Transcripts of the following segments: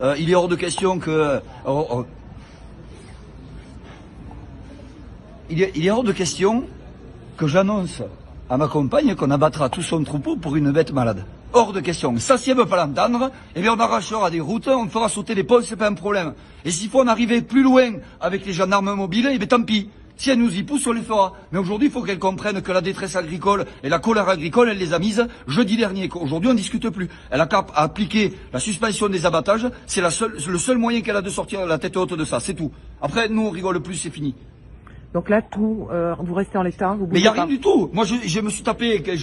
Il est hors de question que... Il est hors de question que j'annonce à ma compagne qu'on abattra tout son troupeau pour une bête malade. Hors de question. Ça, si elle ne veut pas l'entendre, eh bien on arrachera des routes, on fera sauter les ponts, c'est pas un problème. Et s'il faut en arriver plus loin avec les gendarmes mobiles, eh bien tant pis. Si elle nous y pousse, on les fera. Mais aujourd'hui, il faut qu'elle comprenne que la détresse agricole et la colère agricole, elle les a mises jeudi dernier. Aujourd'hui, on ne discute plus. Elle a qu'à appliquer la suspension des abattages. C'est le seul moyen qu'elle a de sortir la tête haute de ça. C'est tout. Après, nous, on rigole plus, c'est fini. Donc là, vous restez en l'état, vous bougez. Mais il n'y a rien du tout. Moi, je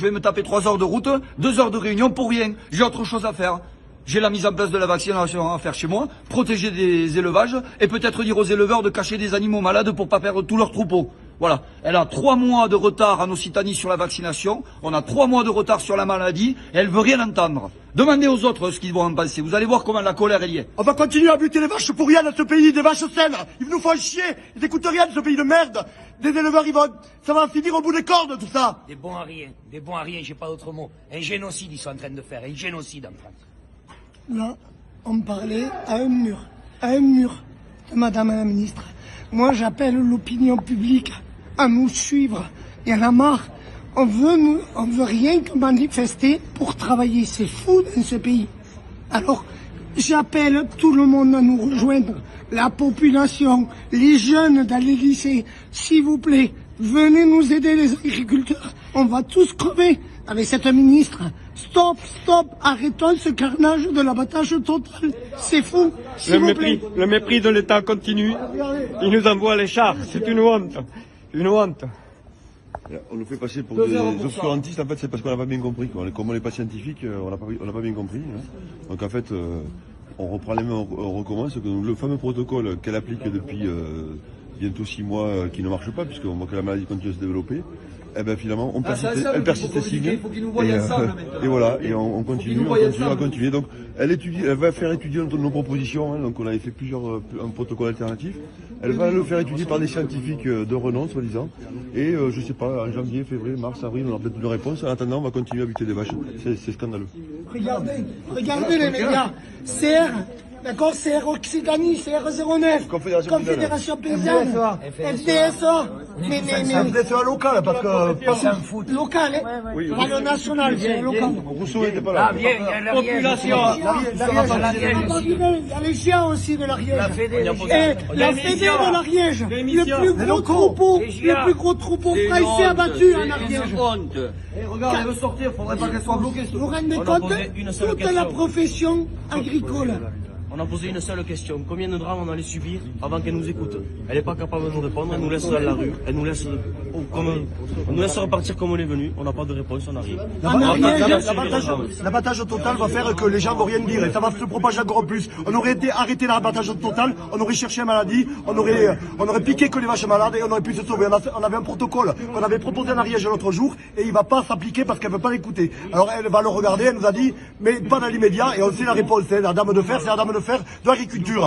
vais me taper 3 heures de route, 2 heures de réunion pour rien. J'ai autre chose à faire. J'ai la mise en place de la vaccination à faire chez moi, protéger des élevages et peut-être dire aux éleveurs de cacher des animaux malades pour pas perdre tous leurs troupeaux. Voilà. Elle a 3 mois de retard en Occitanie sur la vaccination, on a 3 mois de retard sur la maladie et elle veut rien entendre. Demandez aux autres ce qu'ils vont en penser. Vous allez voir comment la colère elle y est. On va continuer à buter les vaches pour rien dans ce pays, des vaches saines. Ils nous font chier, ils n'écoutent rien de ce pays de merde. Des éleveurs, ça va finir au bout des cordes tout ça. Des bons à rien, j'ai pas d'autre mot. Un génocide ils sont en train de faire, un génocide en France. Là, on parlait à un mur de Madame la Ministre. Moi, j'appelle l'opinion publique à nous suivre. Il y en a marre. On veut rien que manifester pour travailler. C'est fou dans ce pays. Alors, j'appelle tout le monde à nous rejoindre. La population, les jeunes dans les lycées. S'il vous plaît, venez nous aider les agriculteurs. On va tous crever avec cette ministre. Stop, arrêtons ce carnage de l'abattage total. C'est fou. Le mépris de l'État continue. Il nous envoie les chars. C'est une honte. Une honte. On nous fait passer pour des obscurantistes, en fait, c'est parce qu'on n'a pas bien compris. Comme on n'est pas scientifique, on n'a pas bien compris. Hein. Donc en fait, on reprend les mains, on recommence. Le fameux protocole qu'elle applique depuis bientôt 6 mois, qui ne marche pas, puisqu'on voit que la maladie continue à se développer. Eh ben finalement, elle persiste signe. Et voilà, et on continue. Donc elle va faire étudier nos propositions. Hein, donc on avait fait un protocole alternatif. Elle va le faire étudier par des scientifiques de renom, soi-disant. Et je sais pas, en janvier, février, mars, avril, on aura peut-être une réponse. En attendant, on va continuer à buter des vaches. C'est scandaleux. Regardez les médias. D'accord, CR Occitanie, CR09, Confédération Paysanne, FDSA. Mais FDSA local, parce que... Local, hein. Oui, Radio National, c'est local. Rousseau n'était pas là. Population. Il y a les chiens aussi de l'Ariège. La Fédé de l'Ariège. Le plus gros troupeau français abattu en Ariège. Regarde, elle veut sortir, faudrait pas qu'elle soit bloquée. Vous vous rendez compte? Toute la profession agricole. On a posé une seule question. Combien de drames on allait subir avant qu'elle nous écoute? Elle n'est pas capable de nous répondre, elle nous laisse dans la rue, elle nous laisse repartir comme on est venu, on n'a pas de réponse, on arrive. L'abattage total va faire que les gens vont rien dire et ça va se propager encore plus. On aurait arrêté l'abattage total, on aurait cherché la maladie, on aurait piqué que les vaches malades et on aurait pu se sauver. On avait un protocole qu'on avait proposé en Ariège l'autre jour et il ne va pas s'appliquer parce qu'elle ne veut pas l'écouter. Alors elle va le regarder, elle nous a dit, mais pas dans l'immédiat et on sait la réponse, c'est la dame de fer de l'agriculture.